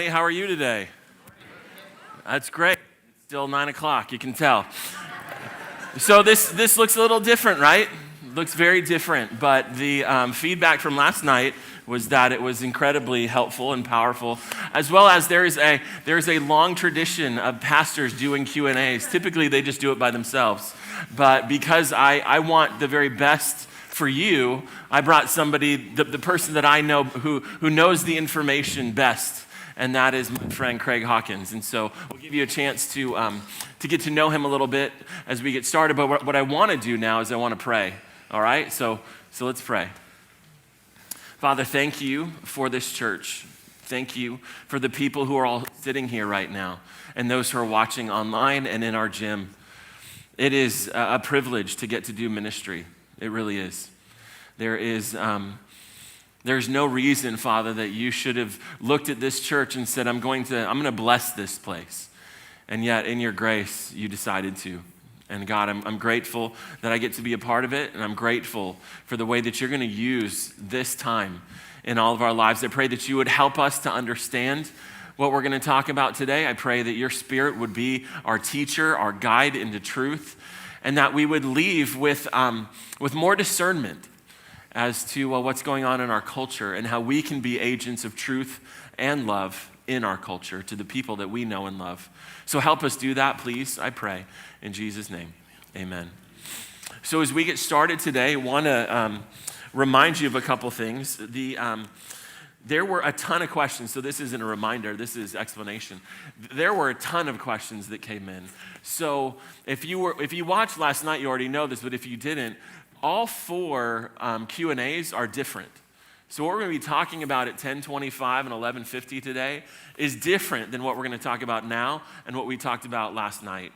Hey, how are you today? That's great. It's still 9 o'clock, you can tell. So this looks a little different, right? Looks very different, but the feedback from last night was that it was incredibly helpful and powerful, as well as there is a long tradition of pastors doing Q&As. Typically, they just do it by themselves, but because I want the very best for you, I brought somebody, the person that I know who knows the information best, and that is my friend Craig Hawkins. And so we'll give you a chance to get to know him a little bit as we get started. But what I want to do now is I want to pray. All right? So let's pray. Father, thank you for this church. Thank you for the people who are all sitting here right now and those who are watching online and in our gym. It is a privilege to get to do ministry. It really is. There's no reason, Father, that you should have looked at this church and said, I'm going to bless this place. And yet, in your grace, you decided to. And God, I'm grateful that I get to be a part of it, and I'm grateful for the way that you're going to use this time in all of our lives. I pray that you would help us to understand what we're going to talk about today. I pray that your Spirit would be our teacher, our guide into truth, and that we would leave with more discernment as to what's going on in our culture and how we can be agents of truth and love in our culture to the people that we know and love. So help us do that, please, I pray. In Jesus' name, amen. So as we get started today, I want to remind you of a couple things. There were a ton of questions, so this isn't a reminder, this is explanation. There were a ton of questions that came in. So if you watched last night, you already know this, but if you didn't, all four Q&As are different. So what we're going to be talking about at 10:25 and 11:50 today is different than what we're going to talk about now and what we talked about last night.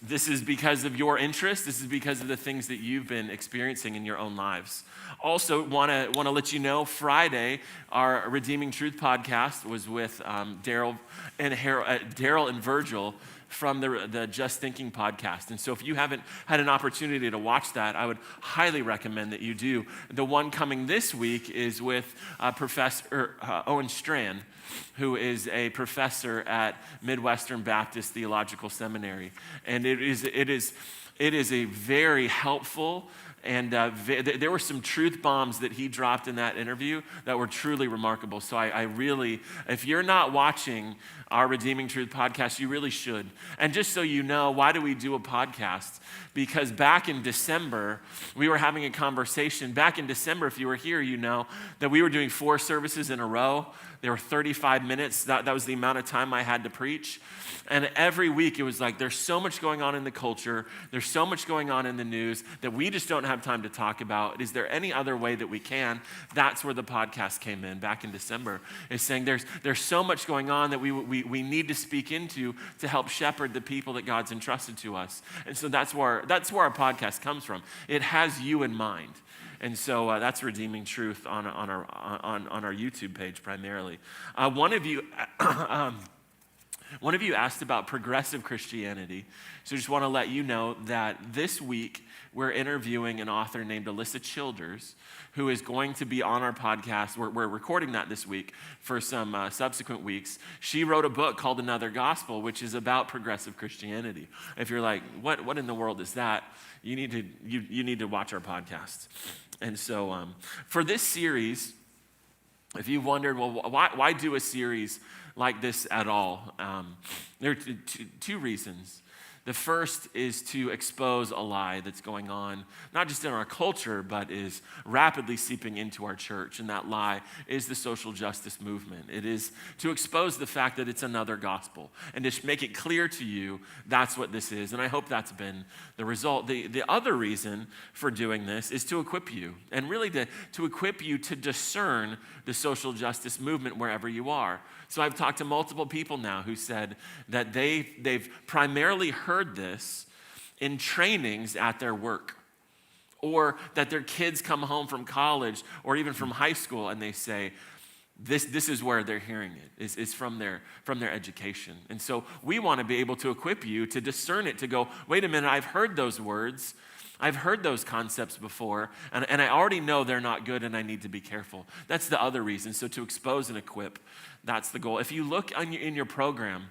This is because of your interest. This is because of the things that you've been experiencing in your own lives. Also, want to let you know, Friday, our Redeeming Truth podcast was with Daryl and Virgil from the Just Thinking podcast. And so if you haven't had an opportunity to watch that, I would highly recommend that you do. The one coming this week is with Professor Owen Strachan, who is a professor at Midwestern Baptist Theological Seminary. And it is a very helpful, and there were some truth bombs that he dropped in that interview that were truly remarkable. So I really, if you're not watching our Redeeming Truth podcast, you really should. And just so you know, why do we do a podcast? Because back in December, we were having a conversation. Back in December, if you were here, you know that we were doing 4 services in a row. They were 35 minutes. That was the amount of time I had to preach. And every week it was like, there's so much going on in the culture. There's so much going on in the news that we just don't have time to talk about. Is there any other way that we can? That's where the podcast came in back in December. Is saying there's so much going on that we need to speak into to help shepherd the people that God's entrusted to us. And so that's where our podcast comes from. It has you in mind. And so that's Redeeming Truth on our YouTube page primarily. One of you asked about progressive Christianity. So I just want to let you know that this week we're interviewing an author named Alyssa Childers, who is going to be on our podcast. We're recording that this week for some subsequent weeks. She wrote a book called Another Gospel, which is about progressive Christianity. If you're like, what in the world is that? You need to watch our podcast. And so for this series, if you've wondered, well, why do a series like this at all? There are two reasons. The first is to expose a lie that's going on, not just in our culture, but is rapidly seeping into our church. And that lie is the social justice movement. It is to expose the fact that it's another gospel and to make it clear to you that's what this is. And I hope that's been the result. The other reason for doing this is to equip you, and really to equip you to discern the social justice movement wherever you are. So I've talked to multiple people now who said that they've primarily heard this in trainings at their work, or that their kids come home from college or even from high school and they say, this is where they're hearing it, is from their education. And so we want to be able to equip you to discern it, to go, wait a minute, I've heard those words. I've heard those concepts before, and I already know they're not good and I need to be careful. That's the other reason. So to expose and equip, that's the goal. If you look in your program,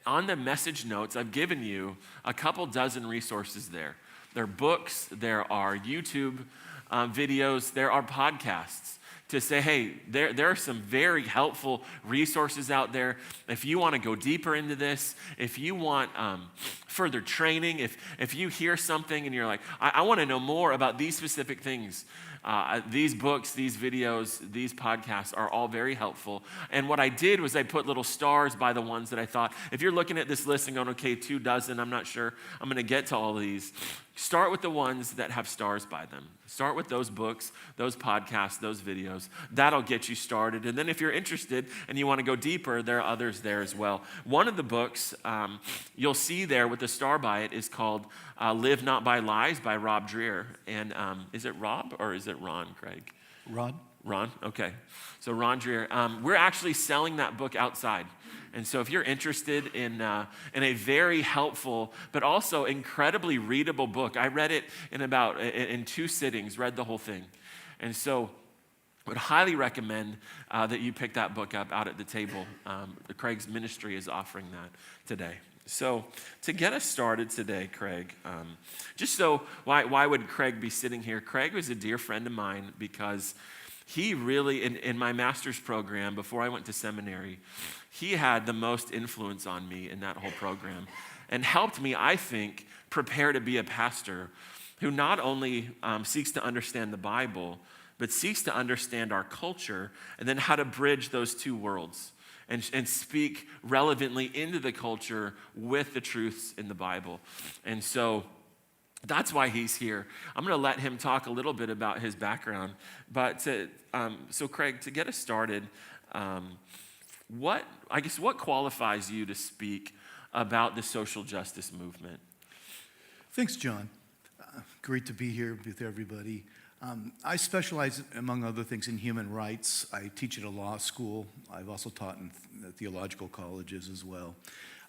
on the message notes, I've given you a couple dozen resources there. There are books, there are YouTube videos, there are podcasts to say, hey, there are some very helpful resources out there. If you want to go deeper into this, if you want further training, if you hear something and you're like, I want to know more about these specific things, these books, these videos, these podcasts are all very helpful. And what I did was I put little stars by the ones that I thought, if you're looking at this list and going, okay, 2 dozen, I'm not sure I'm going to get to all of these. Start with the ones that have stars by them. Start with those books, those podcasts, those videos. That'll get you started. And then if you're interested and you want to go deeper, there are others there as well. One of the books you'll see there with the star by it is called Live Not by Lies by Rob Dreher. And is it Rob or is it Ron, Craig? Ron, okay. So Ron Dreher. We're actually selling that book outside. And so if you're interested in a very helpful, but also incredibly readable book, I read it in 2 sittings, read the whole thing. And so I would highly recommend that you pick that book up out at the table. Craig's ministry is offering that today. So to get us started today, Craig, why would Craig be sitting here? Craig was a dear friend of mine because he really, in my master's program, before I went to seminary, he had the most influence on me in that whole program and helped me, I think, prepare to be a pastor who not only seeks to understand the Bible, but seeks to understand our culture and then how to bridge those 2 worlds and speak relevantly into the culture with the truths in the Bible. And so that's why he's here. I'm going to let him talk a little bit about his background. But so Craig, to get us started, what qualifies you to speak about the social justice movement? Thanks, John. Great to be here with everybody. I specialize, among other things, in human rights. I teach at a law school. I've also taught in theological colleges as well.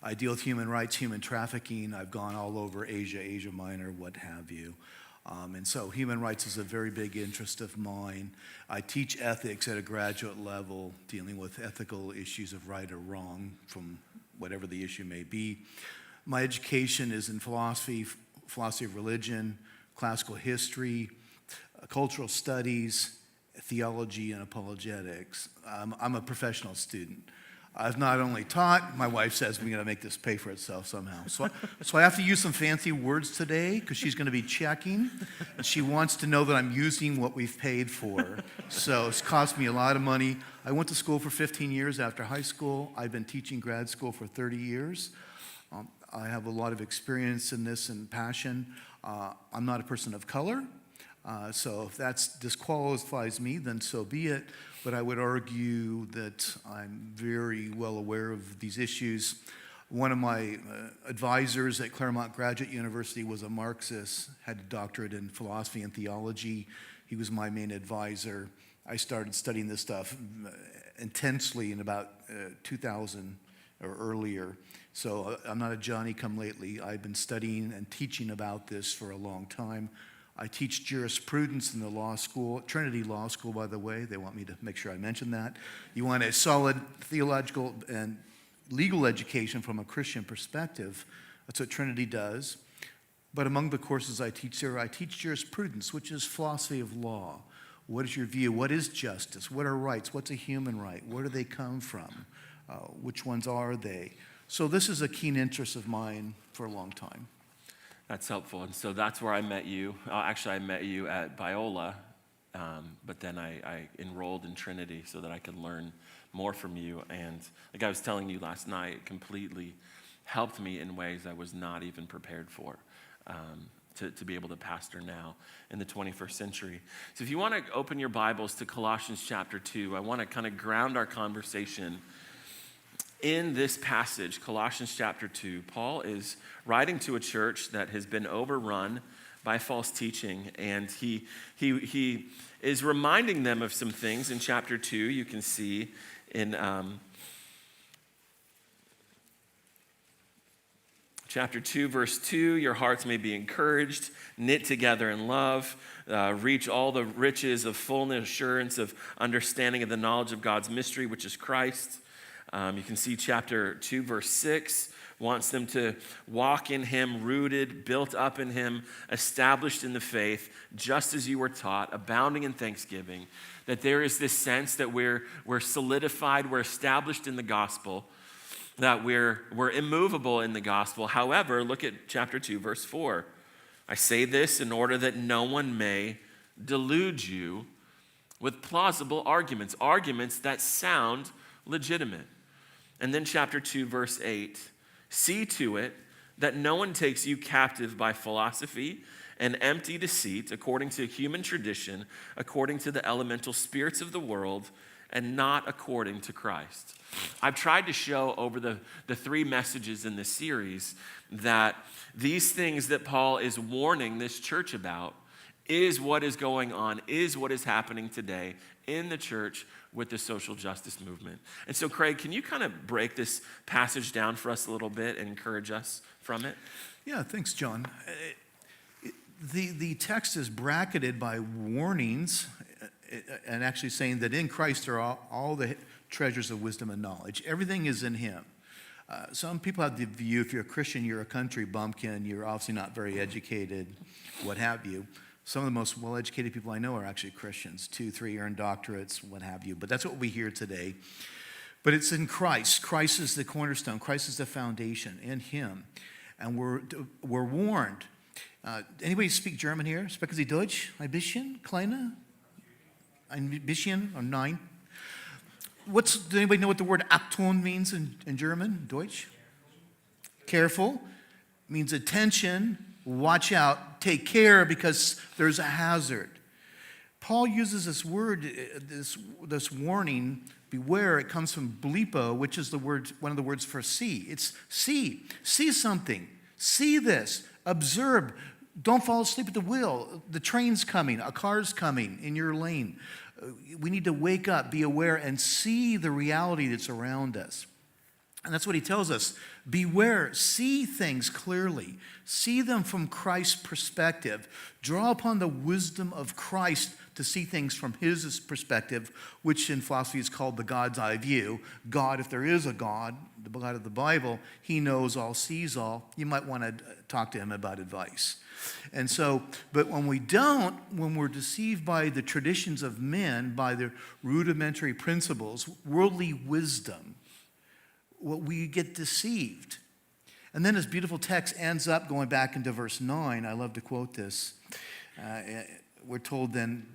I deal with human rights, human trafficking. I've gone all over Asia, Asia Minor, what have you. And so human rights is a very big interest of mine. I teach ethics at a graduate level, dealing with ethical issues of right or wrong from whatever the issue may be. My education is in philosophy of religion, classical history, cultural studies, theology, and apologetics. I'm a professional student. I've not only taught, my wife says we're going to make this pay for itself somehow. So I have to use some fancy words today because she's going to be checking. And she wants to know that I'm using what we've paid for. So it's cost me a lot of money. I went to school for 15 years after high school. I've been teaching grad school for 30 years. I have a lot of experience in this and passion. I'm not a person of color. So if that disqualifies me, then so be it. But I would argue that I'm very well aware of these issues. One of my advisors at Claremont Graduate University was a Marxist, had a doctorate in philosophy and theology. He was my main advisor. I started studying this stuff intensely in about 2000 or earlier. So I'm not a Johnny-come-lately. I've been studying and teaching about this for a long time. I teach jurisprudence in the law school, Trinity Law School, by the way. They want me to make sure I mention that. You want a solid theological and legal education from a Christian perspective. That's what Trinity does. But among the courses I teach there, I teach jurisprudence, which is philosophy of law. What is your view? What is justice? What are rights? What's a human right? Where do they come from? Which ones are they? So this is a keen interest of mine for a long time. That's helpful. And so that's where I met you. Actually, I met you at Biola, but then I enrolled in Trinity so that I could learn more from you. And like I was telling you last night, it completely helped me in ways I was not even prepared for to be able to pastor now in the 21st century. So if you want to open your Bibles to Colossians chapter 2, I want to kind of ground our conversation in this passage, Colossians chapter 2. Paul is writing to a church that has been overrun by false teaching, and he is reminding them of some things in chapter 2. You can see in Chapter 2, verse 2, your hearts may be encouraged, knit together in love, reach all the riches of fullness, assurance of understanding of the knowledge of God's mystery, which is Christ. You can see chapter 2, verse 6, wants them to walk in him, rooted, built up in him, established in the faith, just as you were taught, abounding in thanksgiving. That there is this sense that we're solidified, we're established in the gospel, that we're immovable in the gospel. However, look at chapter 2, verse 4. I say this in order that no one may delude you with plausible arguments, arguments that sound legitimate. And then chapter 2, verse 8. See to it that no one takes you captive by philosophy and empty deceit, according to human tradition, according to the elemental spirits of the world, and not according to Christ. I've tried to show over the three messages in this series that these things that Paul is warning this church about is what is going on, is what is happening today in the church with the social justice movement. And so, Craig, can you kind of break this passage down for us a little bit and encourage us from it? Yeah, thanks, John. The text is bracketed by warnings and actually saying that in Christ are all the treasures of wisdom and knowledge. Everything is in him. Some people have the view, if you're a Christian, you're a country bumpkin, you're obviously not very educated, what have you. Some of the most well-educated people I know are actually Christians, 2, 3-year doctorates, what have you. But that's what we hear today. But it's in Christ. Christ is the cornerstone. Christ is the foundation, in him. And we're warned. Anybody speak German here? Sprechen Sie Deutsch? Ein bisschen? Kleine? Ein bisschen? Or 9? Does anybody know what the word Achtung means in German, Deutsch? Careful. Means attention, watch out, take care because there's a hazard. Paul uses this word, this warning, beware. It comes from blepo, which is one of the words for see. It's see. See something. See this. Observe. Don't fall asleep at the wheel. The train's coming. A car's coming in your lane. We need to wake up, be aware, and see the reality that's around us. And that's what he tells us. Beware, see things clearly. See them from Christ's perspective. Draw upon the wisdom of Christ to see things from his perspective, which in philosophy is called the God's eye view. God, if there is a God, the God of the Bible, he knows all, sees all. You might want to talk to him about advice. And so, but when we don't, when we're deceived by the traditions of men, by their rudimentary principles, worldly wisdom, we get deceived. And then this beautiful text ends up going back into verse 9. I love to quote this. We're told then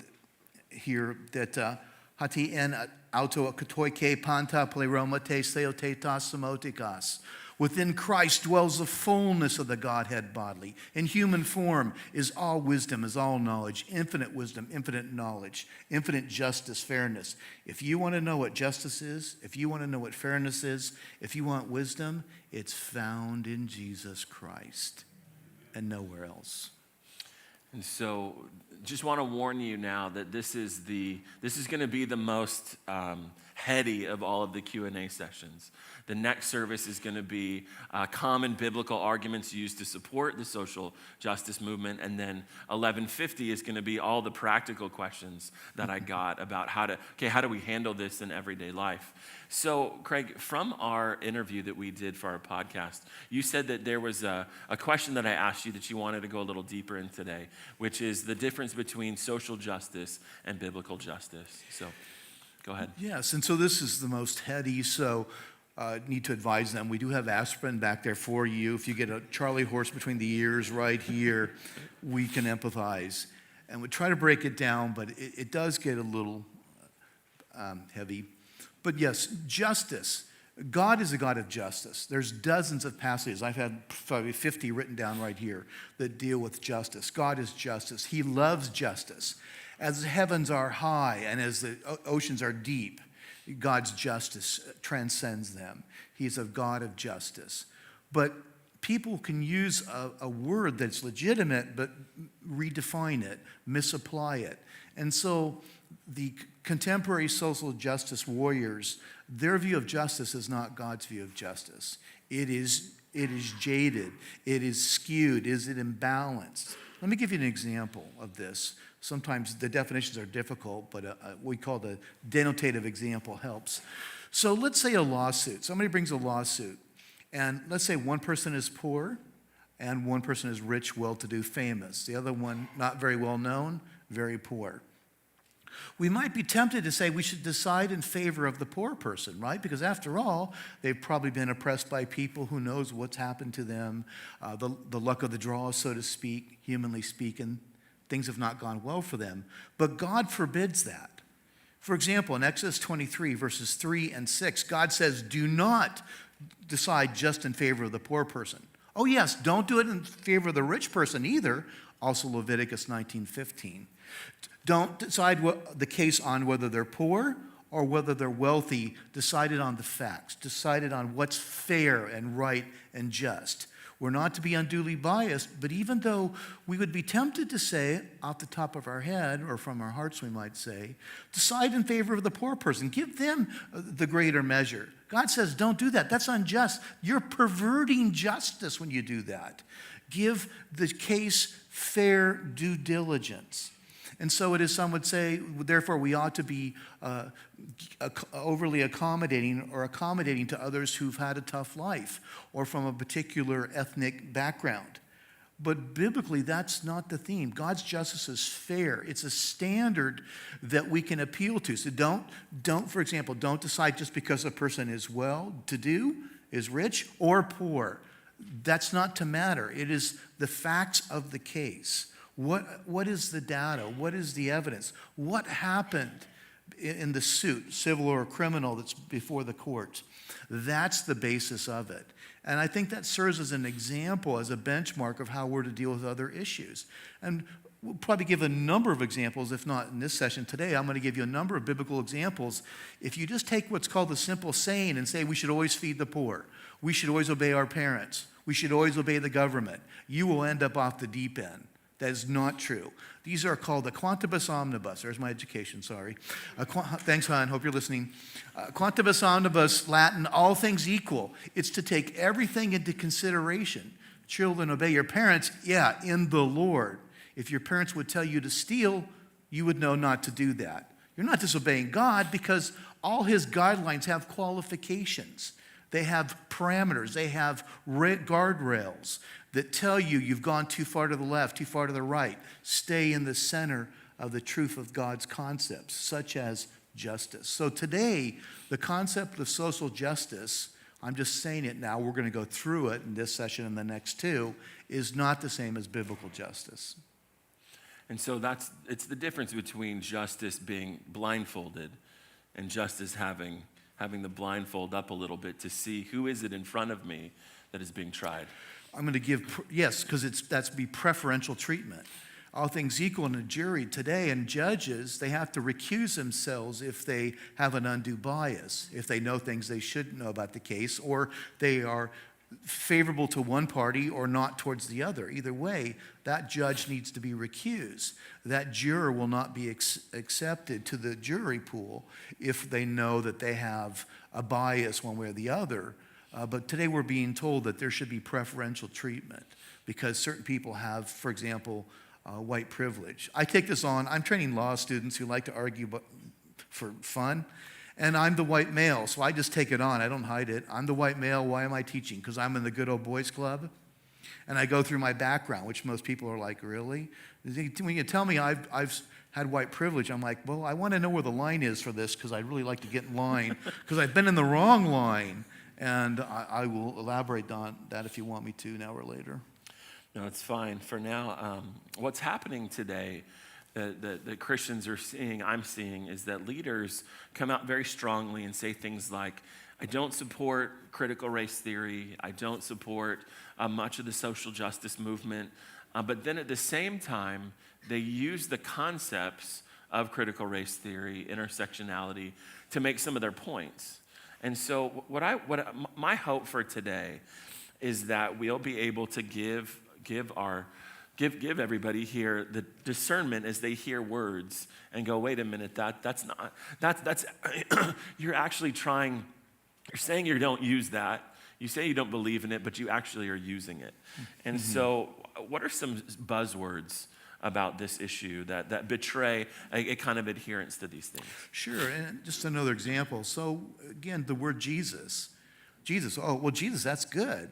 here that hati en auto katoike panta pleroma te seotetas samotikas. Within Christ dwells the fullness of the Godhead bodily. In human form is all wisdom, is all knowledge, infinite wisdom, infinite knowledge, infinite justice, fairness. If you want to know what justice is, if you want to know what fairness is, if you want wisdom, it's found in Jesus Christ and nowhere else. And so just want to warn you now that this is going to be the most heady of all of the Q&A sessions. The next service is going to be common biblical arguments used to support the social justice movement. And then 11:50 is going to be all the practical questions that I got about how do we handle this in everyday life? So, Craig, from our interview that we did for our podcast, you said that there was a question that I asked you that you wanted to go a little deeper in today, which is the difference between social justice and biblical justice. So, go ahead. Yes, and so this is the most heady, so need to advise them. We do have aspirin back there for you. If you get a Charlie horse between the ears right here, we can empathize. And we try to break it down, but it does get a little heavy. But yes, justice. God is a God of justice. There's dozens of passages. I've had probably 50 written down right here that deal with justice. God is justice. He loves justice. As the heavens are high and as the oceans are deep, God's justice transcends them. He's a God of justice. But people can use a word that's legitimate, but redefine it, misapply it. And so the contemporary social justice warriors, their view of justice is not God's view of justice. It is It is jaded. It is skewed. Is it imbalanced? Let me give you an example of this. Sometimes the definitions are difficult, but we call the denotative example helps. So let's say a lawsuit. Somebody brings a lawsuit, and let's say one person is poor, and one person is rich, well-to-do, famous. The other one, not very well known, very poor. We might be tempted to say we should decide in favor of the poor person, right? Because after all, they've probably been oppressed by people who knows what's happened to them, the luck of the draw, so to speak, humanly speaking. Things have not gone well for them. But God forbids that. For example, in Exodus 23, verses 3 and 6, God says, do not decide just in favor of the poor person. Oh yes, don't do it in favor of the rich person either. Also Leviticus 19:15. Don't decide the case on whether they're poor or whether they're wealthy. Decide it on the facts. Decide it on what's fair and right and just. We're not to be unduly biased, but even though we would be tempted to say, off the top of our head, or from our hearts we might say, decide in favor of the poor person. Give them the greater measure. God says, don't do that. That's unjust. You're perverting justice when you do that. Give the case fair due diligence. And so it is, some would say, therefore we ought to be overly accommodating or accommodating to others who've had a tough life or from a particular ethnic background. But biblically, that's not the theme. God's justice is fair. It's a standard that we can appeal to. So don't, for example, don't decide just because a person is well-to-do, is rich, or poor. That's not to matter. It is the facts of the case. What is the data? What is the evidence? What happened in the suit, civil or criminal, that's before the court? That's the basis of it. And I think that serves as an example, as a benchmark of how we're to deal with other issues. And we'll probably give a number of examples, if not in this session today. I'm going to give you a number of biblical examples. If you just take what's called the simple saying and say we should always feed the poor, we should always obey our parents, we should always obey the government, you will end up off the deep end. That is not true. These are called the quantibus omnibus. There's my education, sorry. Thanks, hon, hope you're listening. Quantibus omnibus, Latin, all things equal. It's to take everything into consideration. Children, obey your parents, yeah, in the Lord. If your parents would tell you to steal, you would know not to do that. You're not disobeying God because all his guidelines have qualifications. They have parameters. They have guardrails that tell you you've gone too far to the left, too far to the right. Stay in the center of the truth of God's concepts, such as justice. So today, the concept of social justice, I'm just saying it now, we're going to go through it in this session and the next two, is not the same as biblical justice. And so it's the difference between justice being blindfolded and justice having the blindfold up a little bit to see who is it in front of me that is being tried. I'm going to give, yes, because that's be preferential treatment. All things equal in a jury today, and judges, they have to recuse themselves if they have an undue bias, if they know things they shouldn't know about the case, or they are favorable to one party or not towards the other. Either way, that judge needs to be recused. That juror will not be accepted to the jury pool if they know that they have a bias one way or the other. But today we're being told that there should be preferential treatment because certain people have, for example, white privilege. I take this on. I'm training law students who like to argue for fun. And I'm the white male, so I just take it on. I don't hide it. I'm the white male. Why am I teaching? Because I'm in the good old boys club. And I go through my background, which most people are like, really? When you tell me I've had white privilege, I'm like, well, I want to know where the line is for this because I'd really like to get in line because I've been in the wrong line. And I will elaborate on that if you want me to now or later. No, it's fine. For now, what's happening today that Christians are seeing, I'm seeing, is that leaders come out very strongly and say things like, I don't support critical race theory. I don't support much of the social justice movement. But then at the same time, they use the concepts of critical race theory, intersectionality, to make some of their points. And so my hope for today is that we'll be able to give everybody here the discernment as they hear words and go, wait a minute, that's you're actually trying, you're saying you don't use that. You say you don't believe in it, but you actually are using it. And so what are some buzzwords about this issue that betray a kind of adherence to these things? Sure, and just another example. So again, the word Jesus. Jesus, oh, well, Jesus, that's good.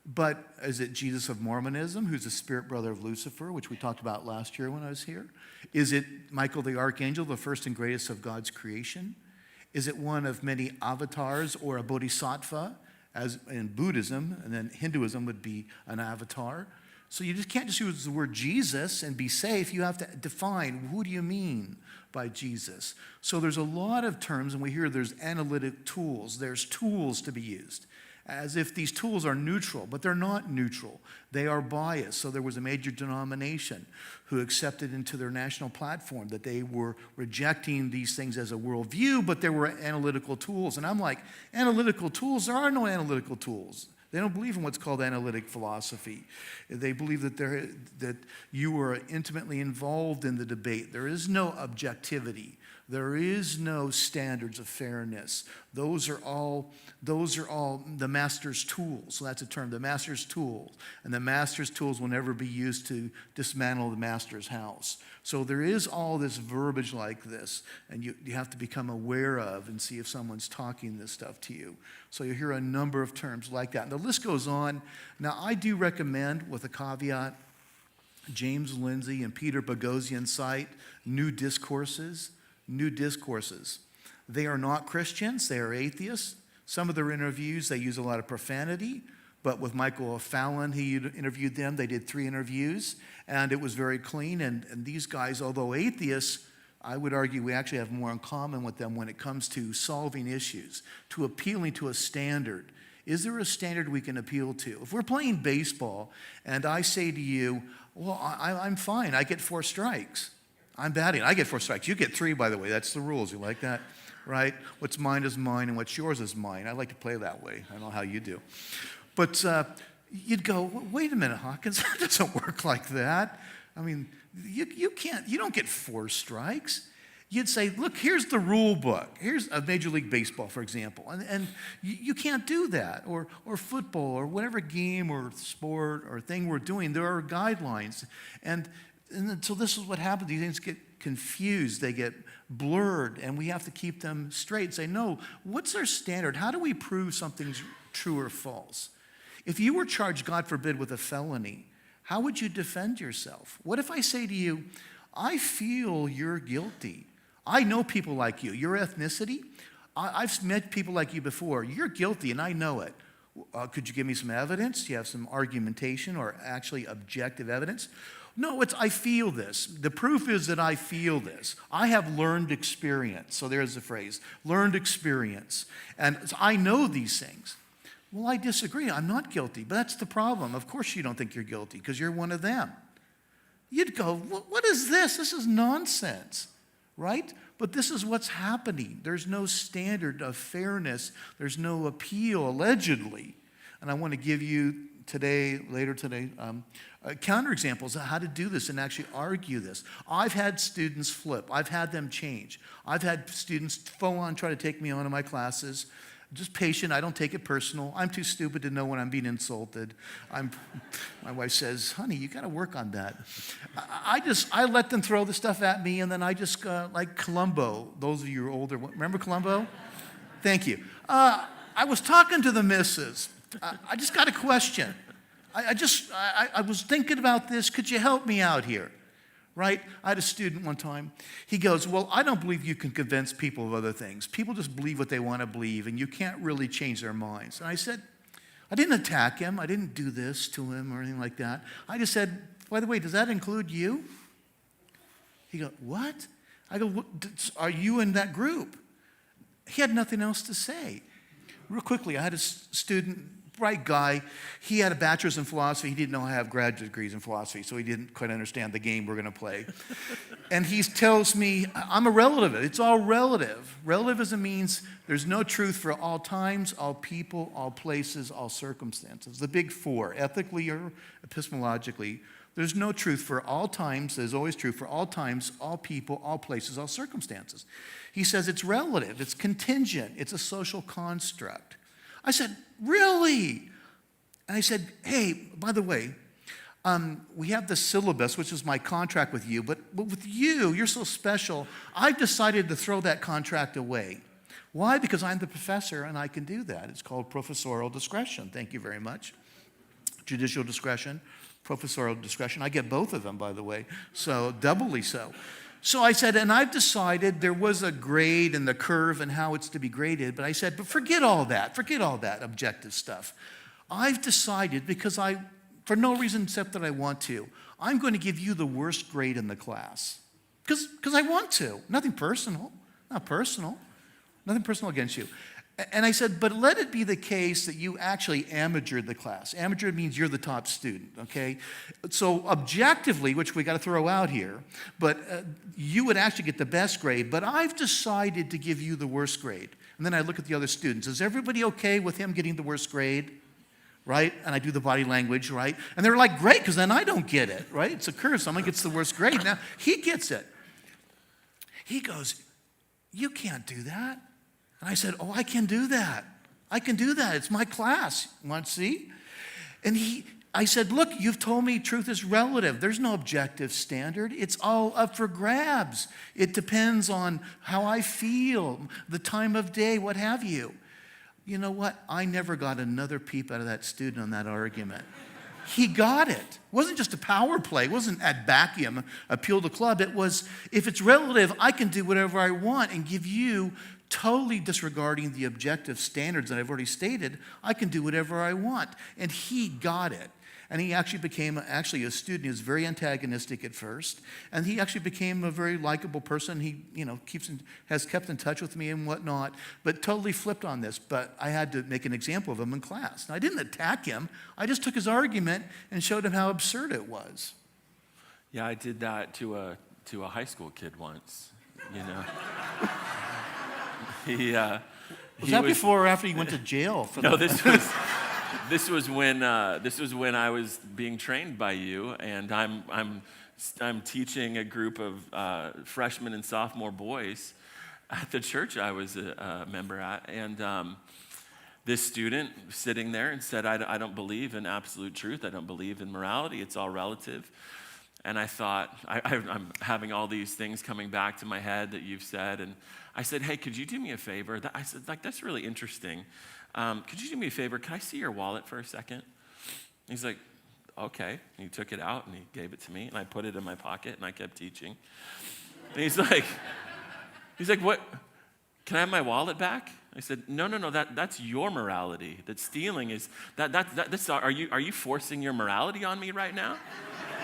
But is it Jesus of Mormonism, who's the spirit brother of Lucifer, which we talked about last year when I was here? Is it Michael the Archangel, the first and greatest of God's creation? Is it one of many avatars or a bodhisattva, as in Buddhism, and then Hinduism would be an avatar? So you just can't just use the word Jesus and be safe. You have to define, who do you mean by Jesus? So there's a lot of terms, and we hear there's analytic tools. There's tools to be used, as if these tools are neutral, but they're not neutral. They are biased. So there was a major denomination who accepted into their national platform that they were rejecting these things as a worldview, but there were analytical tools. And I'm like, analytical tools? There are no analytical tools. They don't believe in what's called analytic philosophy. They believe that you are intimately involved in the debate. There is no objectivity. There is no standards of fairness. Those are all the master's tools. So that's a term, the master's tools. And the master's tools will never be used to dismantle the master's house. So there is all this verbiage like this, and you have to become aware of and see if someone's talking this stuff to you. So you hear a number of terms like that. And the list goes on. Now, I do recommend, with a caveat, James Lindsay and Peter Boghossian's site, New Discourses. New Discourses. They are not Christians, they are atheists. Some of their interviews, they use a lot of profanity, but with Michael Fallon, he interviewed them. They did 3 interviews, and it was very clean. And these guys, although atheists, I would argue we actually have more in common with them when it comes to solving issues, to appealing to a standard. Is there a standard we can appeal to? If we're playing baseball, and I say to you, well, I'm fine, I get 4 strikes. I'm batting. I get 4 strikes. You get 3, by the way. That's the rules. You like that? Right? What's mine is mine, and what's yours is mine. I like to play that way. I don't know how you do. But you'd go, wait a minute, Hawkins. That doesn't work like that. I mean, you don't get 4 strikes. You'd say, look, here's the rule book. Here's a Major League Baseball, for example. And you can't do that. Or football, or whatever game or sport or thing we're doing. There are guidelines. And so this is what happens. These things get confused. They get blurred, and we have to keep them straight. Say, no, what's our standard? How do we prove something's true or false? If you were charged, God forbid, with a felony, how would you defend yourself? What if I say to you, I feel you're guilty. I know people like you. Your ethnicity, I've met people like you before. You're guilty, and I know it. Could you give me some evidence? Do you have some argumentation or actually objective evidence? No, it's I feel this. The proof is that I feel this. I have learned experience. So there's the phrase, learned experience. And so I know these things. Well, I disagree. I'm not guilty. But that's the problem. Of course you don't think you're guilty because you're one of them. You'd go, what is this? This is nonsense, right? But this is what's happening. There's no standard of fairness. There's no appeal, allegedly. And I want to give you later today, counterexamples of how to do this and actually argue this. I've had students flip. I've had them change. I've had students full on try to take me on in my classes. Just patient. I don't take it personal. I'm too stupid to know when I'm being insulted. My wife says, honey, you got to work on that. I let them throw the stuff at me, and then I just, like Columbo. Those of you who are older, remember Columbo? Thank you. I was talking to the missus. I just got a question. I was thinking about this. Could you help me out here? Right? I had a student one time. He goes, well, I don't believe you can convince people of other things. People just believe what they want to believe, and you can't really change their minds. And I said, I didn't attack him. I didn't do this to him or anything like that. I just said, by the way, does that include you? He goes, what? I go, are you in that group? He had nothing else to say. Real quickly, I had a student, bright guy. He had a bachelor's in philosophy. He didn't know how to have graduate degrees in philosophy, so he didn't quite understand the game we're going to play. And he tells me, I'm a relativist. It's all relative. Relativism means there's no truth for all times, all people, all places, all circumstances. The big 4, ethically or epistemologically. There's no truth for all times. There's always truth for all times, all people, all places, all circumstances. He says it's relative. It's contingent. It's a social construct. I said, really? And I said, hey, by the way, we have the syllabus, which is my contract with you, but with you, you're so special, I've decided to throw that contract away. Why? Because I'm the professor and I can do that. It's called professorial discretion. Thank you very much. Judicial discretion, professorial discretion. I get both of them, by the way, so doubly so. So I said, and I've decided there was a grade and the curve and how it's to be graded, but I said, but forget all that objective stuff. I've decided, because for no reason except that I want to, I'm going to give you the worst grade in the class. Because I want to. Nothing personal. Not personal. Nothing personal against you. And I said, but let it be the case that you actually amatured the class. Amateur means you're the top student, okay? So objectively, which we got to throw out here, but you would actually get the best grade, but I've decided to give you the worst grade. And then I look at the other students. Is everybody okay with him getting the worst grade? Right? And I do the body language, right? And they're like, great, because then I don't get it, right? It's a curve. Someone gets the worst grade. Now, he gets it. He goes, you can't do that. And I said, oh, I can do that. I can do that. It's my class. You want to see? And I said, look, you've told me truth is relative. There's no objective standard. It's all up for grabs. It depends on how I feel, the time of day, what have you. You know what? I never got another peep out of that student on that argument. He got it. It wasn't just a power play. It wasn't ad vacuum, appeal to club. It was, if it's relative, I can do whatever I want and give you, totally disregarding the objective standards that I've already stated, I can do whatever I want. And he got it. And he actually became a student. He was very antagonistic at first. And he actually became a very likable person. He, has kept in touch with me and whatnot, but totally flipped on this. But I had to make an example of him in class. Now, I didn't attack him. I just took his argument and showed him how absurd it was. Yeah, I did that to a high school kid once, Was that before or after you went to jail for that? No, this was when I was being trained by you, and I'm teaching a group of freshman and sophomore boys at the church I was a member at, and this student was sitting there and said, I don't believe in absolute truth. I don't believe in morality. It's all relative. And I thought, I'm having all these things coming back to my head that you've said, and I said, hey, could you do me a favor? I said, that's really interesting. Could you do me a favor? Can I see your wallet for a second? He's like, okay. And he took it out and he gave it to me, and I put it in my pocket and I kept teaching. And he's like, what? Can I have my wallet back? I said, no, that's your morality. That stealing is, are you forcing your morality on me right now?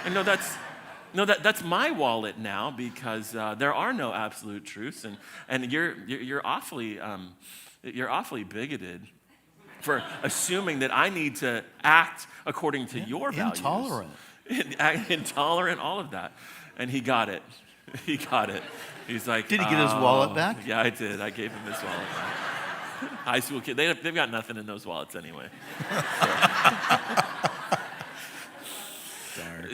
And that's my wallet now, because there are no absolute truths, and you're awfully bigoted for assuming that I need to act according to your values. Intolerant, all of that. And he got it. He's like, did he get his wallet back? Yeah, I did. I gave him his wallet back. High school kid, they've got nothing in those wallets anyway.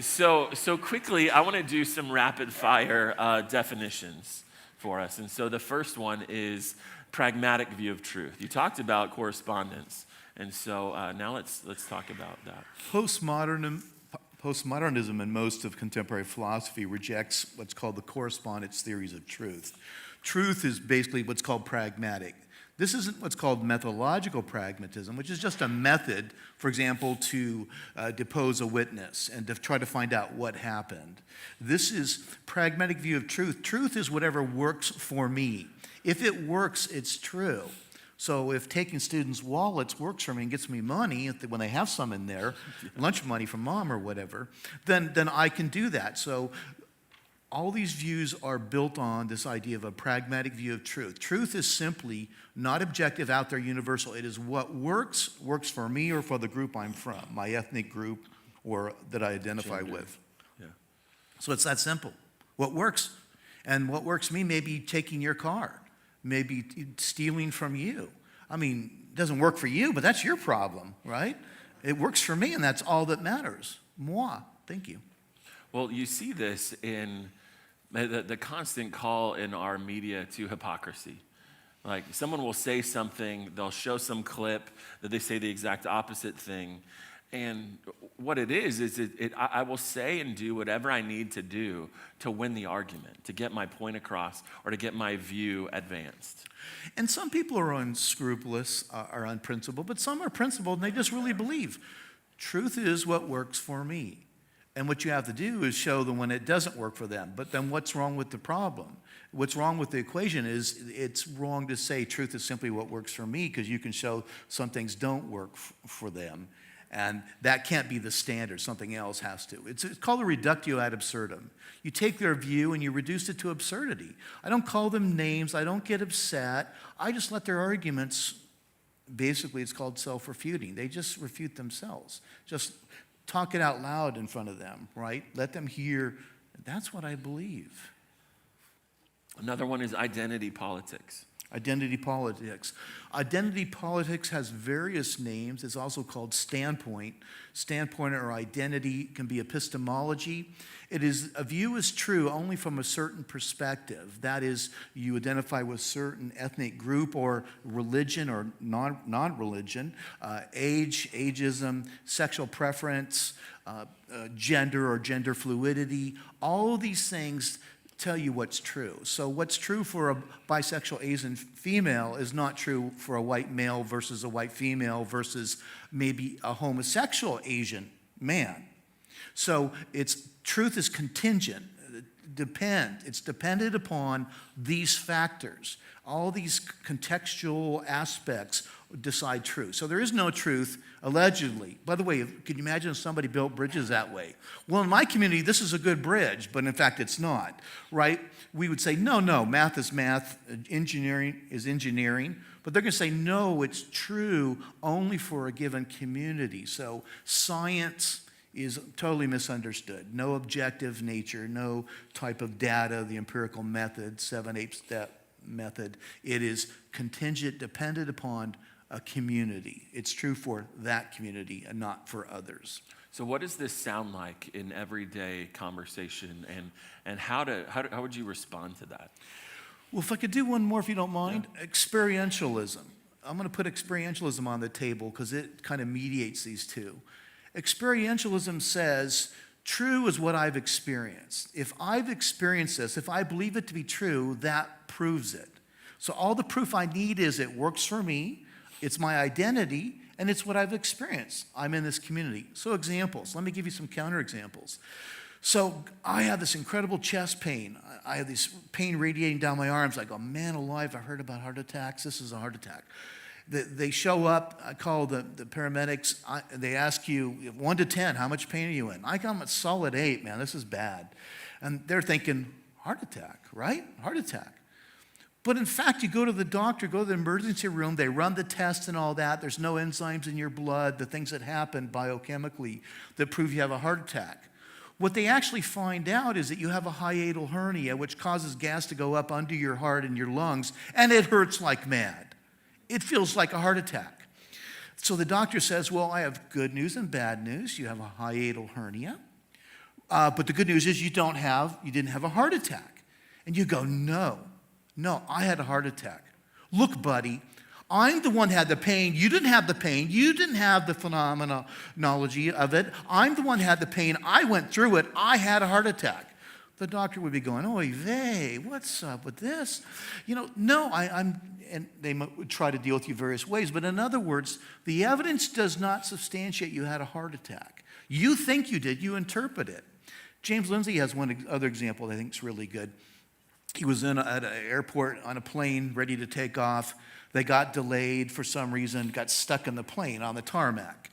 So quickly, I want to do some rapid fire definitions for us. And so the first one is pragmatic view of truth. You talked about correspondence, and so now let's talk about that. Postmodernism and most of contemporary philosophy rejects what's called the correspondence theories of truth. Truth is basically what's called pragmatic. This isn't what's called methodological pragmatism, which is just a method, for example, to depose a witness and to try to find out what happened. This is pragmatic view of truth. Truth is whatever works for me. If it works, it's true. So if taking students' wallets works for me and gets me money, when they have some in there, lunch money from mom or whatever, then I can do that. So all these views are built on this idea of a pragmatic view of truth. Truth is simply not objective, out there, universal. It is what works for me or for the group I'm from, my ethnic group or that I identify with. Yeah. So it's that simple. What works? And what works me may be taking your car, maybe stealing from you. I mean, it doesn't work for you, but that's your problem, right? It works for me, and that's all that matters. Moi. Thank you. Well, you see this in the constant call in our media to hypocrisy. Like someone will say something, they'll show some clip that they say the exact opposite thing. And what it is I will say and do whatever I need to do to win the argument, to get my point across, or to get my view advanced. And some people are unscrupulous, are unprincipled, but some are principled and they just really believe. Truth is what works for me. And what you have to do is show them when it doesn't work for them. But then what's wrong with the problem? What's wrong with the equation is it's wrong to say truth is simply what works for me, because you can show some things don't work for them. And that can't be the standard. Something else has to. It's called a reductio ad absurdum. You take their view and you reduce it to absurdity. I don't call them names. I don't get upset. I just let their arguments, basically it's called self-refuting. They just refute themselves. Just talk it out loud in front of them, right? Let them hear, that's what I believe. Another one is identity politics. Identity politics. Identity politics has various names. It's also called standpoint. Standpoint or identity can be epistemology. It is a view is true only from a certain perspective. That is, you identify with certain ethnic group or religion or non-religion, age, ageism, sexual preference, gender or gender fluidity. All of these things tell you what's true. So what's true for a bisexual Asian female is not true for a white male versus a white female versus maybe a homosexual Asian man. So truth is contingent. It's dependent upon these factors. All these contextual aspects decide truth. So there is no truth, allegedly. By the way, can you imagine if somebody built bridges that way? Well, in my community, this is a good bridge, but in fact, it's not, right? We would say, no, math is math, engineering is engineering, but they're going to say, no, it's true only for a given community. So science is totally misunderstood. No objective nature, no type of data, the empirical method, 7-8 step method. It is contingent, dependent upon a community. It's true for that community and not for others. So what does this sound like in everyday conversation, and how would you respond to that? Well, if I could do one more, if you don't mind. Yeah. Experientialism. I'm going to put experientialism on the table because it kind of mediates these two. Experientialism says, true is what I've experienced. If I've experienced this, if I believe it to be true, that proves it. So all the proof I need is it works for me, it's my identity, and it's what I've experienced. I'm in this community. So examples. Let me give you some counterexamples. So I have this incredible chest pain. I have this pain radiating down my arms. I go, man alive, I heard about heart attacks. This is a heart attack. They show up, I call the paramedics, they ask you, 1 to 10, how much pain are you in? I come at solid 8, man, this is bad. And they're thinking, heart attack, right? Heart attack. But in fact, you go to the doctor, go to the emergency room, they run the tests and all that, there's no enzymes in your blood, the things that happen biochemically that prove you have a heart attack. What they actually find out is that you have a hiatal hernia, which causes gas to go up under your heart and your lungs, and it hurts like mad. It feels like a heart attack. So the doctor says, well, I have good news and bad news. You have a hiatal hernia. But the good news is you didn't have a heart attack. And you go, no, I had a heart attack. Look, buddy, I'm the one who had the pain. You didn't have the pain. You didn't have the phenomenology of it. I'm the one who had the pain. I went through it. I had a heart attack. The doctor would be going, oy vey, what's up with this? And they would try to deal with you various ways. But in other words, the evidence does not substantiate you had a heart attack. You think you did, you interpret it. James Lindsay has one other example that I think is really good. He was at an airport on a plane ready to take off. They got delayed for some reason, got stuck in the plane on the tarmac.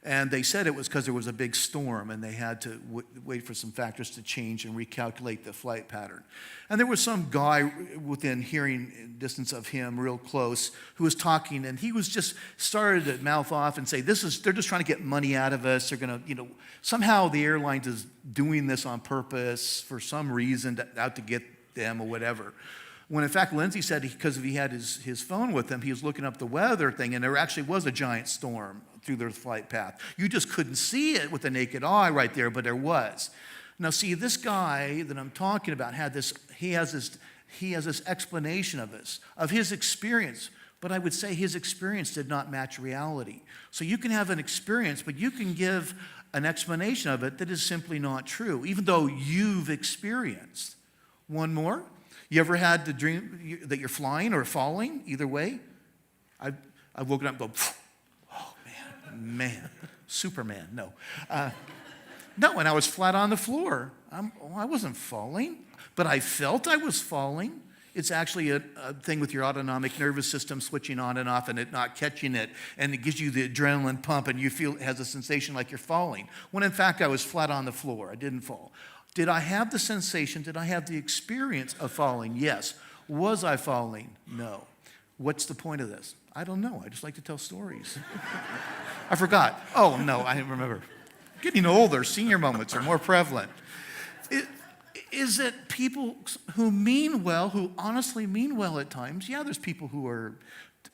And they said it was because there was a big storm and they had to wait for some factors to change and recalculate the flight pattern. And there was some guy within hearing distance of him, real close, who was talking, and he was just started to mouth off and say, they're just trying to get money out of us. They're going to, somehow the airlines is doing this on purpose for some reason, out to get them or whatever. When in fact, Lindsay said because he had his phone with him, he was looking up the weather thing, and there actually was a giant storm through their flight path. You just couldn't see it with the naked eye right there, but there was. Now see, this guy that I'm talking about he has this he has this explanation of his experience. But I would say his experience did not match reality. So you can have an experience, but you can give an explanation of it that is simply not true, even though you've experienced. One more. You ever had the dream that you're flying or falling? Either way. I've woken up and go, oh man, Superman. No. No, and I was flat on the floor. I wasn't falling, but I felt I was falling. It's actually a thing with your autonomic nervous system switching on and off and it not catching it, and it gives you the adrenaline pump and you feel it has a sensation like you're falling, when in fact I was flat on the floor. I didn't fall. Did I have the sensation? Did I have the experience of falling? Yes. Was I falling? No. What's the point of this? I don't know. I just like to tell stories. I forgot. Oh, no, I remember. Getting older, senior moments are more prevalent. Is it people who mean well, who honestly mean well at times? Yeah, there's people who are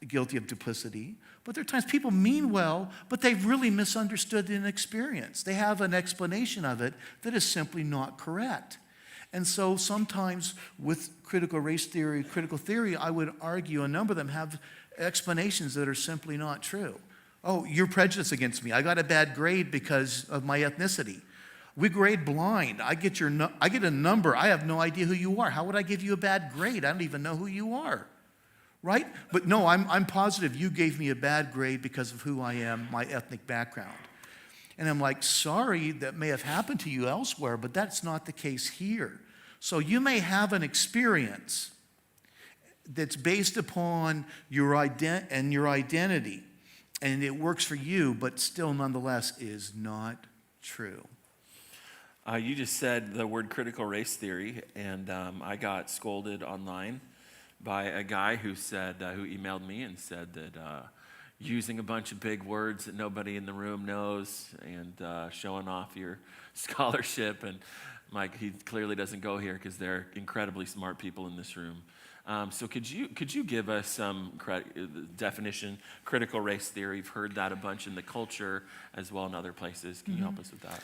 guilty of duplicity, but there are times people mean well, but they've really misunderstood an experience. They have an explanation of it that is simply not correct. And so sometimes with critical race theory, critical theory, I would argue a number of them have explanations that are simply not true. Oh, you're prejudiced against me. I got a bad grade because of my ethnicity. We grade blind. I get a number. I have no idea who you are. How would I give you a bad grade? I don't even know who you are, right? But no, I'm positive you gave me a bad grade because of who I am, my ethnic background. And I'm like, sorry, that may have happened to you elsewhere, but that's not the case here. So you may have an experience that's based upon your identity, and it works for you, but still nonetheless is not true. You just said the word critical race theory, and I got scolded online by a guy who emailed me and said that using a bunch of big words that nobody in the room knows and showing off your scholarship, and Mike, he clearly doesn't go here because they're incredibly smart people in this room. So could you give us some definition, critical race theory? You've heard that a bunch in the culture as well in other places. Can you help us with that?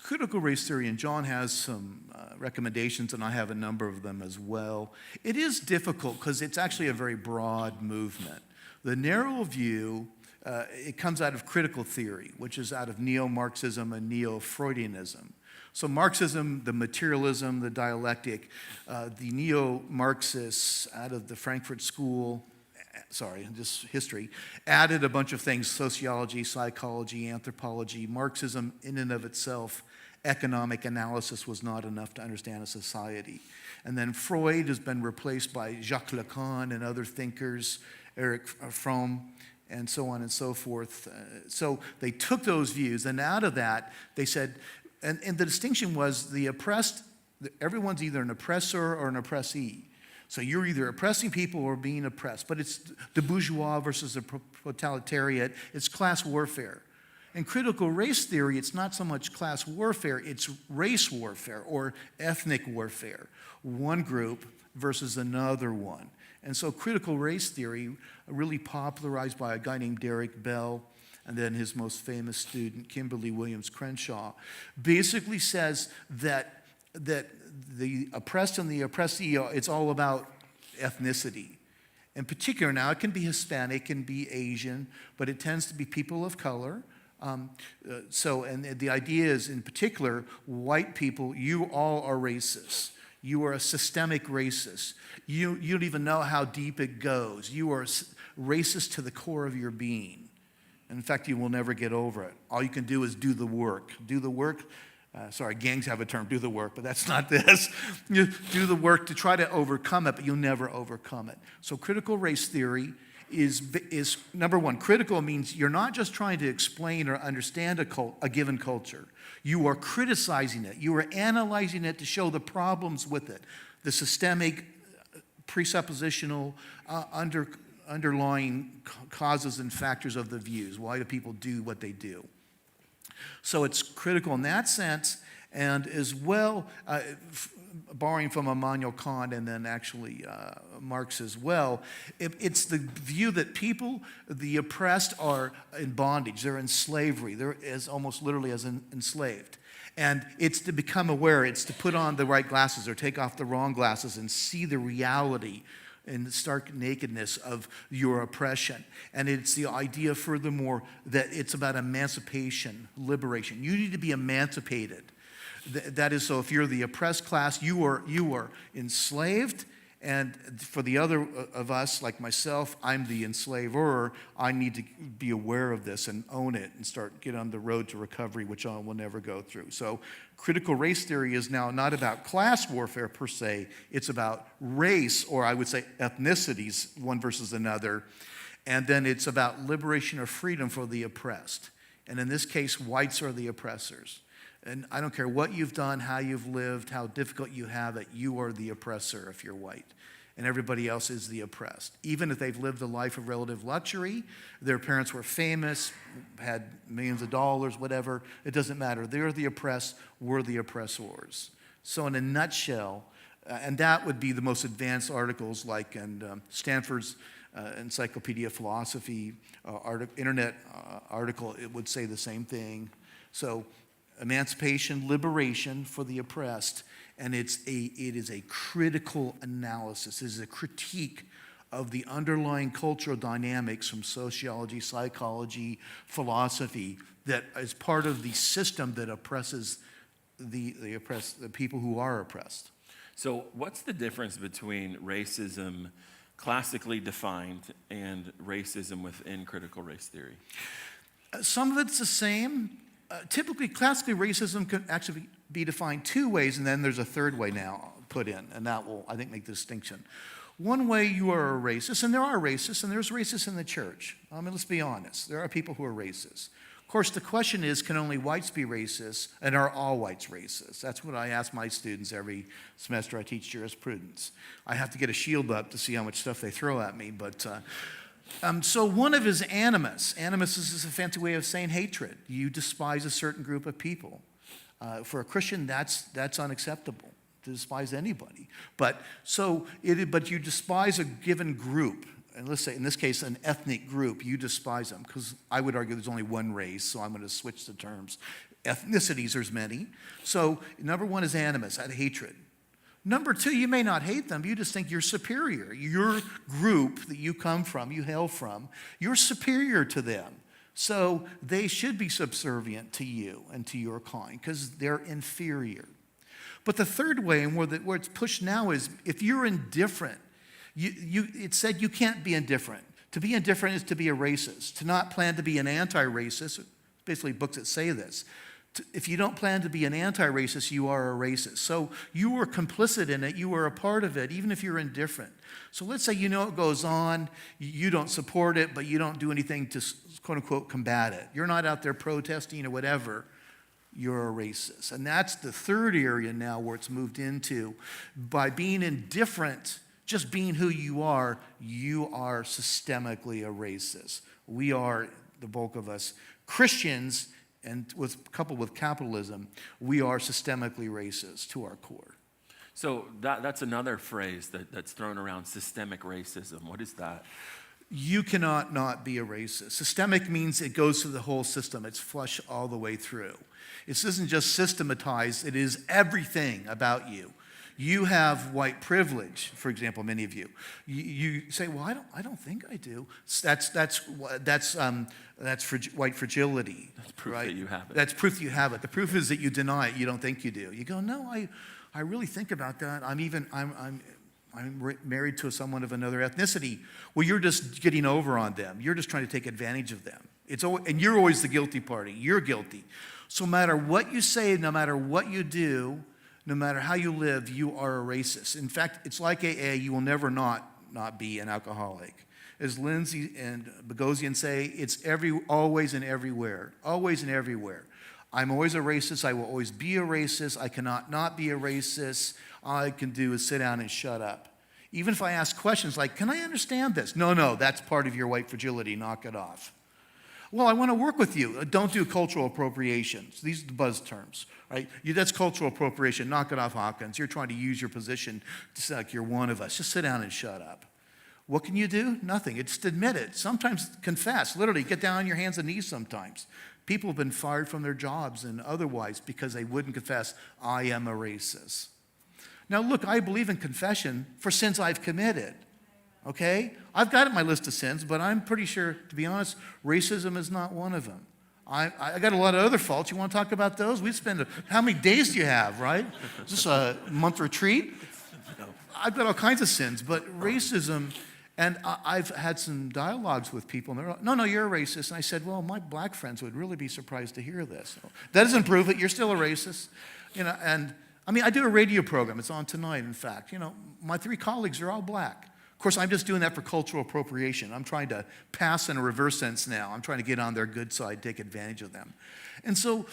Critical race theory, and John has some recommendations, and I have a number of them as well. It is difficult because it's actually a very broad movement. The narrow view, it comes out of critical theory, which is out of neo-Marxism and neo-Freudianism. So Marxism, the materialism, the dialectic, the neo-Marxists out of the Frankfurt School, just history, added a bunch of things: sociology, psychology, anthropology. Marxism in and of itself, economic analysis was not enough to understand a society. And then Freud has been replaced by Jacques Lacan and other thinkers, Erich Fromm, and so on and so forth. So they took those views, and out of that, they said, and the distinction was the oppressed, everyone's either an oppressor or an oppressee. So you're either oppressing people or being oppressed. But it's the bourgeois versus the proletariat. It's class warfare. In critical race theory, it's not so much class warfare, it's race warfare or ethnic warfare. One group versus another one. And so critical race theory, really popularized by a guy named Derek Bell, and then his most famous student, Kimberly Williams Crenshaw, basically says that the oppressed and the oppressee, it's all about ethnicity. In particular, now it can be Hispanic, it can be Asian, but it tends to be people of color. And the idea is, in particular, white people, you all are racist. You are a systemic racist. You don't even know how deep it goes. You are racist to the core of your being. In fact, you will never get over it. All you can do is do the work. Do the work. Gangs have a term, do the work, but that's not this. You do the work to try to overcome it, but you'll never overcome it. So critical race theory is number one. Critical means you're not just trying to explain or understand a given culture. You are criticizing it. You are analyzing it to show the problems with it, the systemic, presuppositional, underlying causes and factors of the views. Why do people do what they do? So it's critical in that sense, and as well, borrowing from Immanuel Kant and then actually Marx as well, it's the view that people, the oppressed, are in bondage. They're in slavery. They're almost literally as enslaved. And it's to become aware. It's to put on the right glasses or take off the wrong glasses and see the reality and the stark nakedness of your oppression. And it's the idea, furthermore, that it's about emancipation, liberation. You need to be emancipated. That is, so if you're the oppressed class, you are enslaved. And for the other of us, like myself, I'm the enslaver. I need to be aware of this and own it and get on the road to recovery, which I will never go through. So critical race theory is now not about class warfare per se. It's about race, or I would say ethnicities, one versus another. And then it's about liberation or freedom for the oppressed. And in this case, whites are the oppressors. And I don't care what you've done, how you've lived, how difficult you have it, you are the oppressor if you're white. And everybody else is the oppressed. Even if they've lived a life of relative luxury, their parents were famous, had millions of dollars, whatever, it doesn't matter. They're the oppressed, we're the oppressors. So in a nutshell, and that would be the most advanced articles like in Stanford's Encyclopedia of Philosophy, internet article, it would say the same thing. So emancipation, liberation for the oppressed, and it is a critical analysis. It is a critique of the underlying cultural dynamics from sociology, psychology, philosophy that is part of the system that oppresses the people who are oppressed. So what's the difference between racism classically defined and racism within critical race theory? Some of it's the same. Typically, classically, racism can actually be defined two ways, and then there's a third way now put in, and that will, I think, make the distinction. One way you are a racist, and there are racists, and there's racists in the church. I mean, let's be honest. There are people who are racist. Of course, the question is, can only whites be racist, and are all whites racist? That's what I ask my students every semester I teach jurisprudence. I have to get a shield up to see how much stuff they throw at me, but... So one of his animus. Animus is a fancy way of saying hatred. You despise a certain group of people. For a Christian, that's unacceptable to despise anybody. But you despise a given group, and let's say in this case an ethnic group. You despise them because I would argue there's only one race. So I'm going to switch the terms. Ethnicities, there's many. So number one is animus, that hatred. Number two, you may not hate them, you just think you're superior. Your group that you come from, you hail from, you're superior to them. So they should be subservient to you and to your kind because they're inferior. But the third way, and where it's pushed now, is if you're indifferent, it said you can't be indifferent. To be indifferent is to be a racist. To not plan to be an anti-racist, basically books that say this. If you don't plan to be an anti-racist, you are a racist. So you were complicit in it. You were a part of it, even if you're indifferent. So let's say you know it goes on. You don't support it, but you don't do anything to, quote unquote, combat it. You're not out there protesting or whatever. You're a racist. And that's the third area now where it's moved into. By being indifferent, just being who you are systemically a racist. We are, the bulk of us, Christians. And coupled with capitalism, we are systemically racist to our core. So that's another phrase that's thrown around, systemic racism. What is that? You cannot not be a racist. Systemic means it goes through the whole system. It's flush all the way through. It isn't just systematized. It is everything about you. You have white privilege, for example, many of you. You say, well, I don't think I do. That's white fragility. That's proof right? That you have it. That's proof that you have it. The proof is that you deny it. You don't think you do. You go, no, I really think about that. I'm married to someone of another ethnicity. Well, you're just getting over on them. You're just trying to take advantage of them. And you're always the guilty party. You're guilty. So no matter what you say, no matter what you do, no matter how you live, you are a racist. In fact, it's like AA, you will never not be an alcoholic. As Lindsay and Bogosian say, it's always and everywhere. Always and everywhere. I'm always a racist. I will always be a racist. I cannot not be a racist. All I can do is sit down and shut up. Even if I ask questions like, can I understand this? No, that's part of your white fragility. Knock it off. Well, I want to work with you. Don't do cultural appropriations. These are the buzz terms, right? That's cultural appropriation. Knock it off, Hawkins. You're trying to use your position to say like you're one of us. Just sit down and shut up. What can you do? Nothing. Just admit it. Sometimes confess. Literally, get down on your hands and knees sometimes. People have been fired from their jobs and otherwise because they wouldn't confess, I am a racist. Now, look, I believe in confession for sins I've committed. Okay? I've got it my list of sins, but I'm pretty sure, to be honest, racism is not one of them. I got a lot of other faults. You want to talk about those? We spend, how many days do you have, right? Is this a month retreat? I've got all kinds of sins, but racism, and I've had some dialogues with people, and they're like, no, you're a racist. And I said, well, my black friends would really be surprised to hear this. That doesn't prove it. You're still a racist. And I mean, I do a radio program. It's on tonight, in fact. My 3 colleagues are all black. Of course, I'm just doing that for cultural appropriation. I'm trying to pass in a reverse sense now. I'm trying to get on their good side, take advantage of them. And so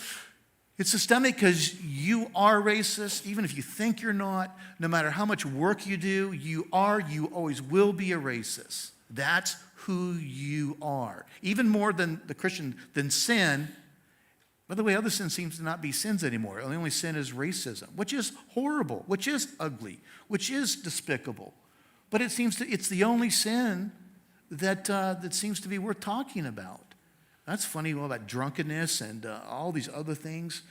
it's systemic because you are racist, even if you think you're not. No matter how much work you do, you always will be a racist. That's who you are. Even more than the Christian, than sin. By the way, other sin seems to not be sins anymore. The only sin is racism, which is horrible, which is ugly, which is despicable. But it's the only sin that seems to be worth talking about. That's funny, all that drunkenness and all these other things.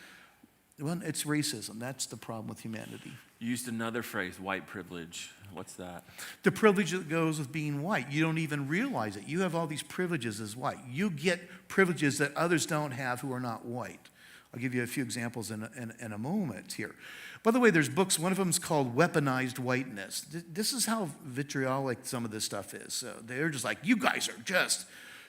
Well, it's racism. That's the problem with humanity. You used another phrase, white privilege. What's that? The privilege that goes with being white. You don't even realize it. You have all these privileges as white. You get privileges that others don't have who are not white. I'll give you a few examples in a moment here. By the way, there's books. One of them is called Weaponized Whiteness. This is how vitriolic some of this stuff is. They're just like, you guys are just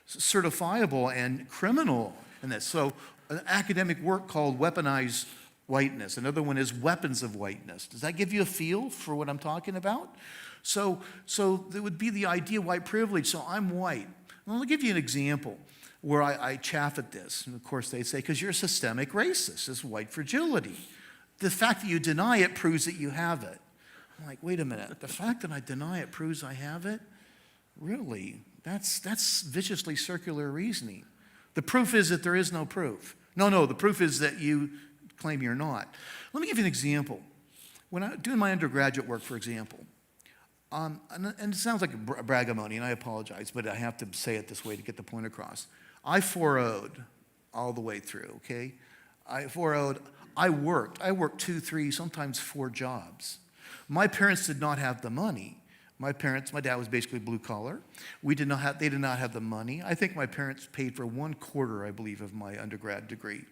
certifiable and criminal in this. So an academic work called Weaponized Whiteness. Another one is Weapons of Whiteness. Does that give you a feel for what I'm talking about? So there would be the idea of white privilege. So I'm white. Well, I'll give you an example where I chaff at this. And of course they say, because you're a systemic racist. It's white fragility. The fact that you deny it proves that you have it. I'm like, wait a minute. The fact that I deny it proves I have it? Really? That's viciously circular reasoning. The proof is that there is no proof. No, the proof is that you claim you're not. Let me give you an example. When I doing my undergraduate work, for example, and it sounds like a bragamony, and I apologize, but I have to say it this way to get the point across. I 4-0'd all the way through, okay? I 4-0'd. I worked 2, 3, sometimes 4 jobs. My parents did not have the money. My dad was basically blue collar. They did not have the money. I think my parents paid for 1/4, I believe, of my undergrad degree.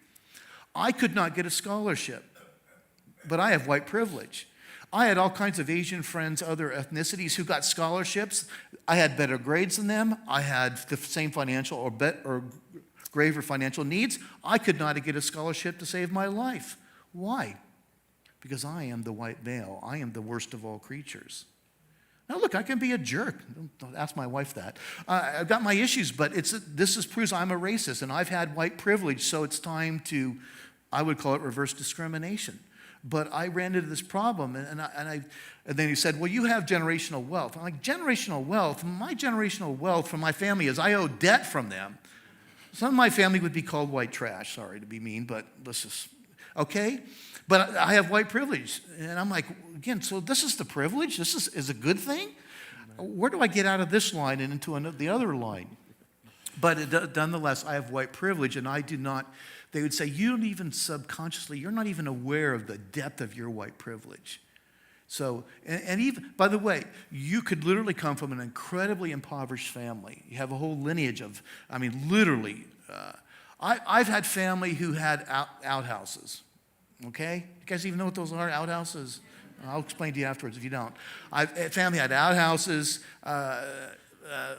I could not get a scholarship, but I have white privilege. I had all kinds of Asian friends, other ethnicities who got scholarships. I had better grades than them. I had the same financial or graver financial needs. I could not get a scholarship to save my life. Why? Because I am the white male. I am the worst of all creatures. Now look, I can be a jerk. Don't ask my wife that. I've got my issues, but this proves I'm a racist, and I've had white privilege, so it's time to, I would call it reverse discrimination. But I ran into this problem, and then he said, well, you have generational wealth. I'm like, generational wealth? My generational wealth from my family is I owe debt from them. Some of my family would be called white trash. Sorry to be mean, but this is, okay? But I have white privilege. And I'm like, again, so this is the privilege? This is a good thing? Where do I get out of this line and into the other line? But nonetheless, I have white privilege, and I do not, they would say, you don't even subconsciously, you're not even aware of the depth of your white privilege. So, and even, by the way, you could literally come from an incredibly impoverished family. You have a whole lineage of, I mean, literally. I've had family who had outhouses, okay? You guys even know what those are, outhouses? I'll explain to you afterwards if you don't. Family had outhouses.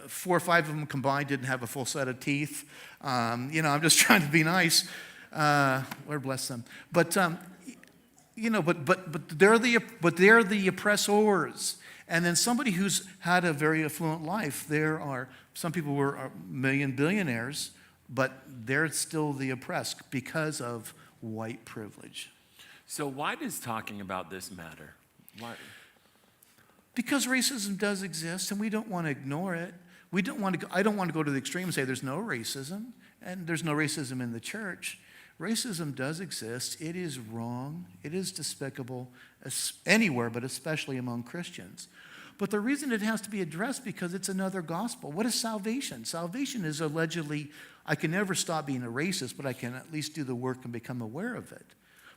4 or 5 of them combined didn't have a full set of teeth. I'm just trying to be nice. Lord bless them. But they're the oppressors. And then somebody who's had a very affluent life, there are some people who are billionaires, but they're still the oppressed because of white privilege. So why does talking about this matter? Why? Because racism does exist, and we don't want to ignore it. I don't want to go to the extreme and say there's no racism. and there's no racism in the church. Racism does exist. It is wrong. It is despicable anywhere, but especially among Christians. But the reason it has to be addressed because it's another gospel. What is salvation? Salvation is allegedly, I can never stop being a racist, but I can at least do the work and become aware of it.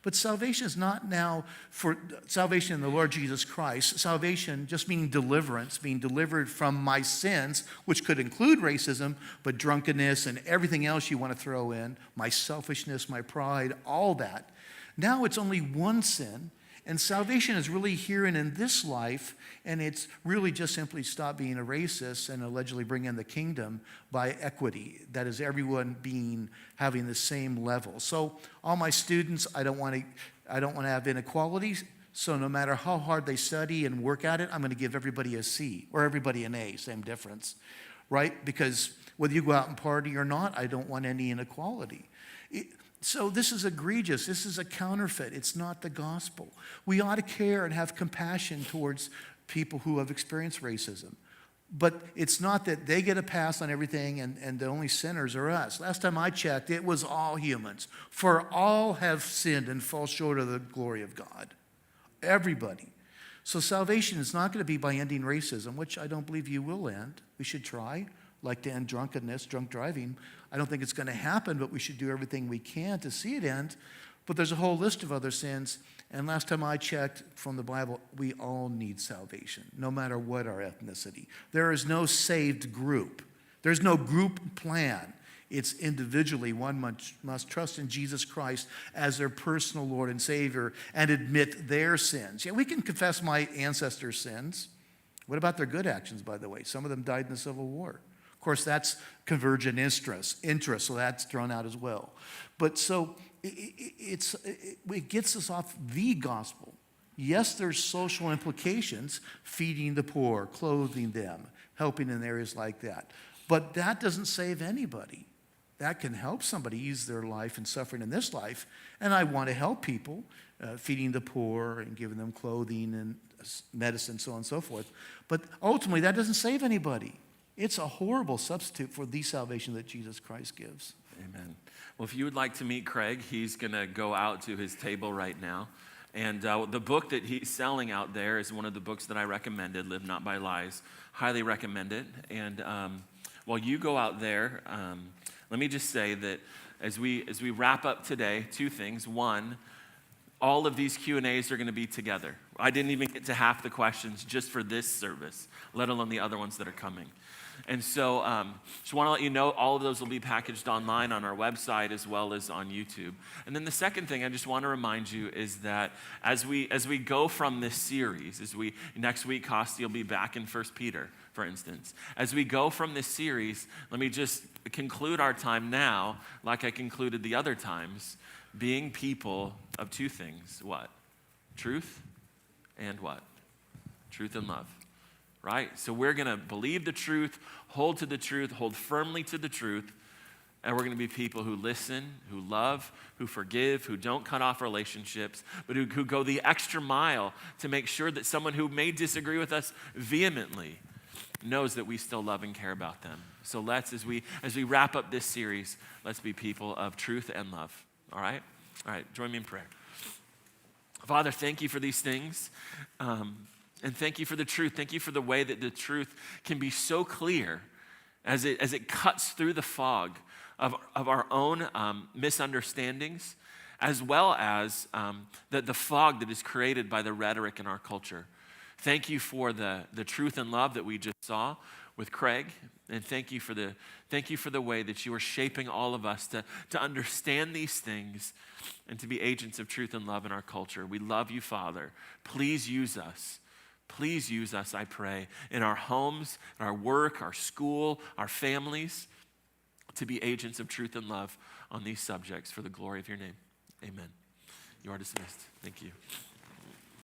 But salvation is not now for salvation in the Lord Jesus Christ. Salvation just meaning deliverance, being delivered from my sins, which could include racism, but drunkenness and everything else you want to throw in, my selfishness, my pride, all that. Now it's only one sin, and salvation is really here and in this life, and it's really just simply stop being a racist and allegedly bring in the kingdom by equity. That is everyone having the same level. So all my students, I don't want to have inequalities. So no matter how hard they study and work at it, I'm going to give everybody a C or everybody an A, same difference, right? Because whether you go out and party or not, I don't want any inequality. So this is egregious. This is a counterfeit. It's not the gospel. We ought to care and have compassion towards people who have experienced racism. But it's not that they get a pass on everything and the only sinners are us. Last time I checked, it was all humans. For all have sinned and fall short of the glory of God. Everybody. So salvation is not going to be by ending racism, which I don't believe you will end. We should try. Like to end drunkenness, drunk driving. I don't think it's going to happen, but we should do everything we can to see it end. But there's a whole list of other sins. And last time I checked from the Bible, we all need salvation, no matter what our ethnicity. There is no saved group. There's no group plan. It's individually. One must trust in Jesus Christ as their personal Lord and Savior and admit their sins. Yeah, we can confess my ancestors' sins. What about their good actions, by the way? Some of them died in the Civil War. Of course, that's convergent interest, so that's thrown out as well. But so it gets us off the gospel. Yes, there's social implications, feeding the poor, clothing them, helping in areas like that. But that doesn't save anybody. That can help somebody ease their life and suffering in this life. And I want to help people, feeding the poor and giving them clothing and medicine, so on and so forth. But ultimately, that doesn't save anybody. It's a horrible substitute for the salvation that Jesus Christ gives. Amen. Well, if you would like to meet Craig, he's going to go out to his table right now. And the book that he's selling out there is one of the books that I recommended, Live Not by Lies. Highly recommend it. And while you go out there, let me just say that as we wrap up today, two things. One, all of these Q&As are going to be together. I didn't even get to half the questions just for this service, let alone the other ones that are coming. And so just want to let you know, all of those will be packaged online on our website as well as on YouTube. And then the second thing I just want to remind you is that as we go from this series, next week, Costi will be back in 1 Peter, for instance. As we go from this series, let me just conclude our time now, like I concluded the other times, being people of two things. What? Truth and what? Truth and love. Right? So we're going to believe the truth, hold to the truth, hold firmly to the truth, and we're going to be people who listen, who love, who forgive, who don't cut off relationships, but who go the extra mile to make sure that someone who may disagree with us vehemently knows that we still love and care about them. So let's, as we wrap up this series, let's be people of truth and love. All right? All right, join me in prayer. Father, thank you for these things. And thank you for the truth. Thank you for the way that the truth can be so clear as it cuts through the fog of our own misunderstandings, as well as the fog that is created by the rhetoric in our culture. Thank you for the truth and love that we just saw with Craig, and thank you for the way that you are shaping all of us to understand these things and to be agents of truth and love in our culture. We love you, Father. Please use us. Please use us, I pray, in our homes, in our work, our school, our families, to be agents of truth and love on these subjects for the glory of your name. Amen. You are dismissed. Thank you.